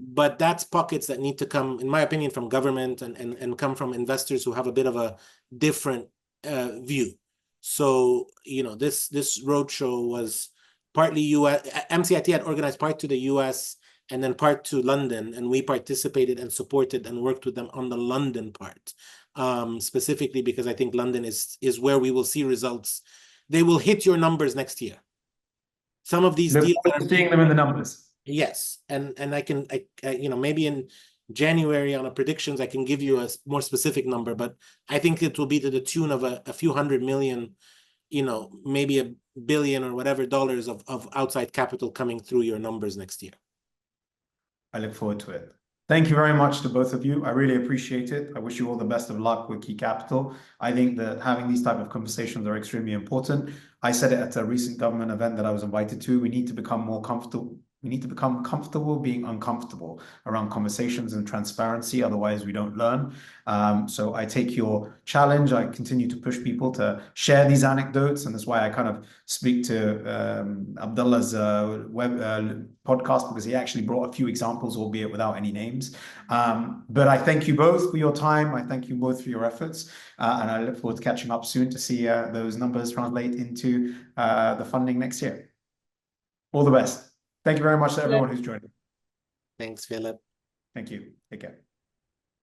S2: but that's pockets that need to come, in my opinion, from government and come from investors who have a bit of a different view. So, you know, this roadshow was partly US, MCIT had organized part to the US and then part to London, and we participated and supported and worked with them on the London part, specifically because I think London is where we will see results. They will hit your numbers next year. Some of these
S1: Look
S2: deals
S1: forward to seeing them in the numbers.
S2: Yes, and I can you know, maybe in January on a predictions I can give you a more specific number, but I think it will be to the tune of a few $100 million, you know, maybe $1 billion or whatever dollars of outside capital coming through your numbers next year.
S1: I look forward to it. Thank you very much to both of you. I really appreciate it. I wish you all the best of luck with Key Capital. I think that having these type of conversations are extremely important. I said it at a recent government event that I was invited to. We need to become more comfortable. We need to become comfortable being uncomfortable around conversations and transparency. Otherwise, we don't learn. So I take your challenge. I continue to push people to share these anecdotes. And that's why I kind of speak to Abdullah's web podcast, because he actually brought a few examples, albeit without any names. But I thank you both for your time. I thank you both for your efforts. And I look forward to catching up soon to see those numbers translate into the funding next year. All the best. Thank you very much to everyone who's joined.
S2: Thanks, Philip.
S1: Thank you. Take care.